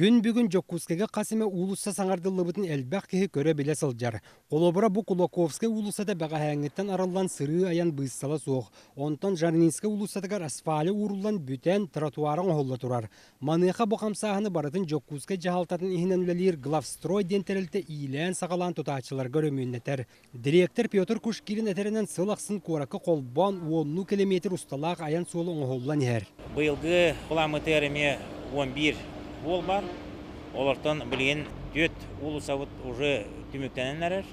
Күн бүгін Жокускеге қасыме улуса саңардылыбытын әлбәқ кеге көрі біле сылжар. Қолобыра бұ Кулаковске улусада бәға әңіттен аралан сыры аян бұйссала соқ. Онтан Жарнинске улусадығар асфалі урулан бүтен тротуарын оғылы тұрар. Маныға бұқамсағыны барытын Жокуске жағалтатын ихіненлелер главстрой дентерілті ийлән сағалан тұтачылар көріміннетер. Директор Петр Кушкирин әтерінен сылақсын қорақы қолбан 10 километр ұсталақ аян солы оғылан ер. Бұйылғы құламы тәріме 11 бол бар. Олардан білген 4 улусавыт уже түміктененлер.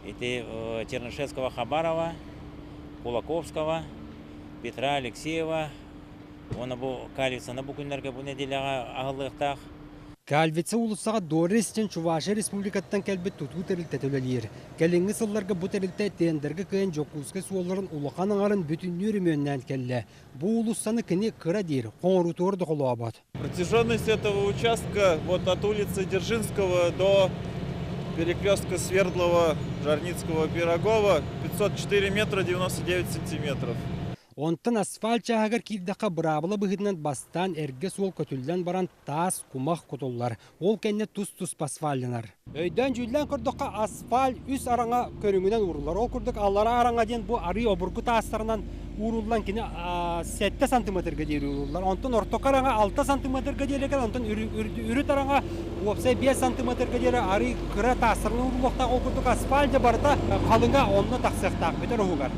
Это Чернышевского, Хабарова, Кулаковского, Петра Алексеева. Оны бұл Калевсаны бұл күндерге бұл неделяға ағылықтақ. Калвица улусаға Дорестен Чуваша Республикаттан кәлбет тұту тәрілті төлелер. Кәліңгі сылларға бұ тәрілті тендергі күйен Жокуске суоларын улақан аңарын бүтіннері мөннен кәлі. Бұ улусаны кіне қыра дейір, қоңырутуырды қолу абад. Протяженность этого участка от улицы Дзержинского до перекрестка Свердлова, Жарницкого, Пирогова 504 метра 99 сантиметров. Онтан асфальт жағығыр кейдіққа бұрабылы бұғыдынан бастан әрге сол көтілден баран тас, кумақ құтылар. Ол кәнне тұс-тұс пасфалдынар. Өйден жүйлен күрдіққа асфальт үс араңа көрімінен ұрылар. Ол күрдік аллара араңа ден бұл ары обырғы тастарынан ұрылдан кені 7 сантиметрге дейір ұрылар. Онтан ортық араңа 6 сантиметрге дейір екен, онтан үріт араңа 5 сантиметрге дейір ары күрі тастарының ұрылықтақ ол күрдік асфальт барыта қалыңа онны тақсықтақ бетер ұғығар.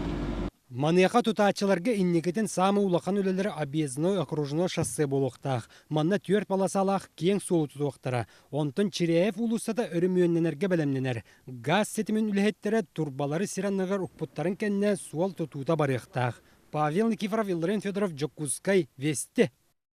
Маныяқа тұтачыларға иннекетін самы улақан өлелері объездной окружной шоссе болуқтақ. Манна 4 баласалақ кең солы тұтуқтара. Онтын Чиреев улусада өрімөнненерге бәлемненер. Газ сетімен үліхеттері турбалары сираннығар ұқпыттарын кәнне суал тұтуыта барықтақ. Павел Никифоров, Илрен Федоров, Жокускай, Весте.